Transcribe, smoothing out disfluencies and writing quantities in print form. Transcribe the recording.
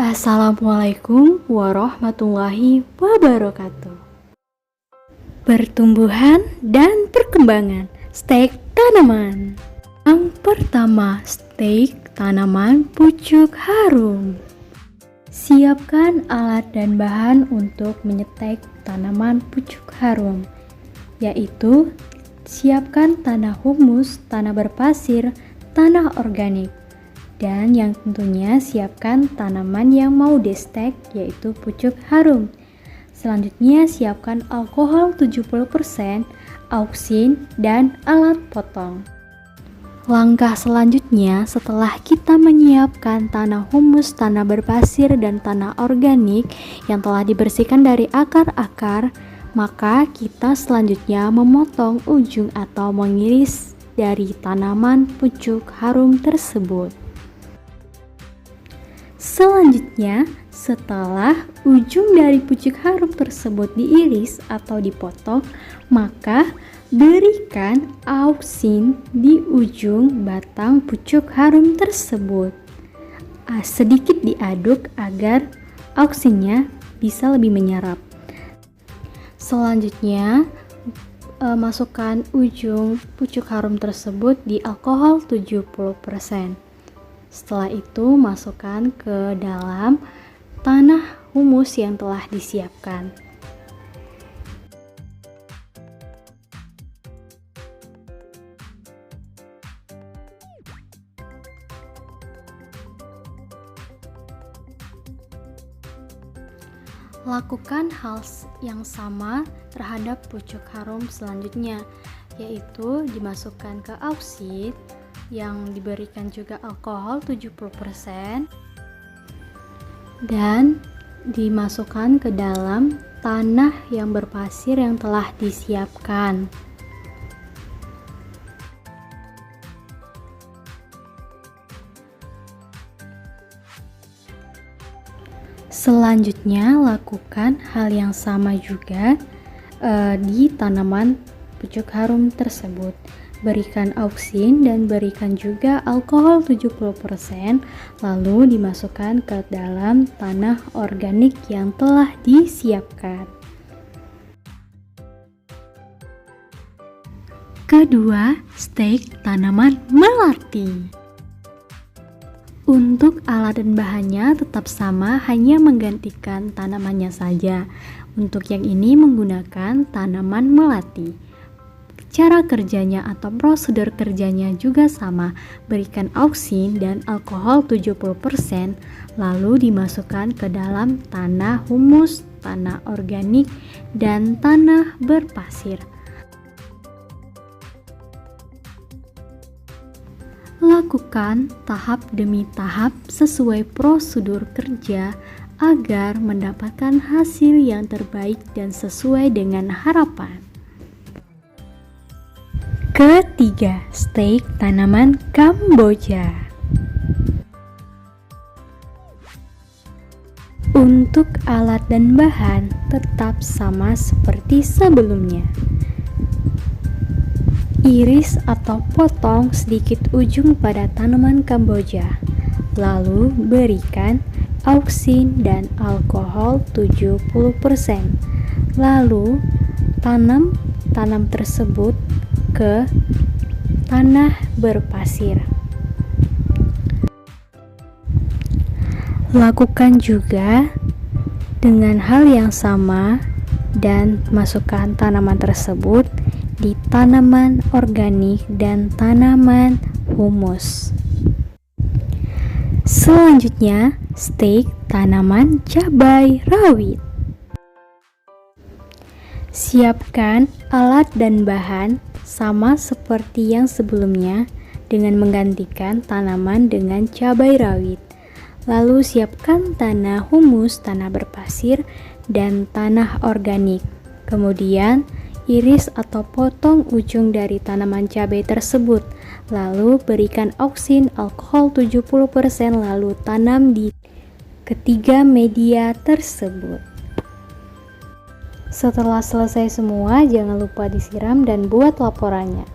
Assalamualaikum warahmatullahi wabarakatuh. Pertumbuhan dan perkembangan stek tanaman. Yang pertama, stek tanaman pucuk harum. Siapkan alat dan bahan untuk menyetek tanaman pucuk harum, yaitu siapkan tanah humus, tanah berpasir, tanah organik. Dan yang tentunya siapkan tanaman yang mau destek, yaitu pucuk harum. Selanjutnya siapkan alkohol 70%, auksin, dan alat potong. Langkah selanjutnya setelah kita menyiapkan tanah humus, tanah berpasir, dan tanah organik yang telah dibersihkan dari akar-akar, maka kita selanjutnya memotong ujung atau mengiris dari tanaman pucuk harum tersebut. Selanjutnya, setelah ujung dari pucuk harum tersebut diiris atau dipotong, maka berikan auksin di ujung batang pucuk harum tersebut. Sedikit diaduk agar auksinnya bisa lebih menyerap. Selanjutnya, masukkan ujung pucuk harum tersebut di alkohol 70%. Setelah itu masukkan ke dalam tanah humus yang telah disiapkan. Lakukan hal yang sama terhadap pucuk harum selanjutnya, yaitu dimasukkan ke auksin yang diberikan juga alkohol 70% dan dimasukkan ke dalam tanah yang berpasir yang telah disiapkan. Selanjutnya lakukan hal yang sama juga di tanaman pucuk harum tersebut. Berikan auksin dan berikan juga alkohol 70%, lalu dimasukkan ke dalam tanah organik yang telah disiapkan. Kedua, stek tanaman melati. Untuk alat dan bahannya tetap sama, hanya menggantikan tanamannya saja. Untuk yang ini menggunakan tanaman melati. Cara kerjanya atau prosedur kerjanya juga sama, berikan auksin dan alkohol 70%, lalu dimasukkan ke dalam tanah humus, tanah organik, dan tanah berpasir. Lakukan tahap demi tahap sesuai prosedur kerja agar mendapatkan hasil yang terbaik dan sesuai dengan harapan. Ketiga, stek tanaman Kamboja. Untuk alat dan bahan tetap sama seperti sebelumnya. Iris atau potong sedikit ujung pada tanaman Kamboja, lalu berikan auksin dan alkohol 70%. Lalu tanam tersebut ke tanah berpasir. Lakukan juga dengan hal yang sama dan masukkan tanaman tersebut di tanaman organik dan tanaman humus. Selanjutnya, stek tanaman cabai rawit. Siapkan alat dan bahan sama seperti yang sebelumnya dengan menggantikan tanaman dengan cabai rawit. Lalu siapkan tanah humus, tanah berpasir, dan tanah organik. Kemudian iris atau potong ujung dari tanaman cabai tersebut. Lalu berikan auksin alkohol 70%, lalu tanam di ketiga media tersebut. Setelah selesai semua, jangan lupa disiram dan buat laporannya.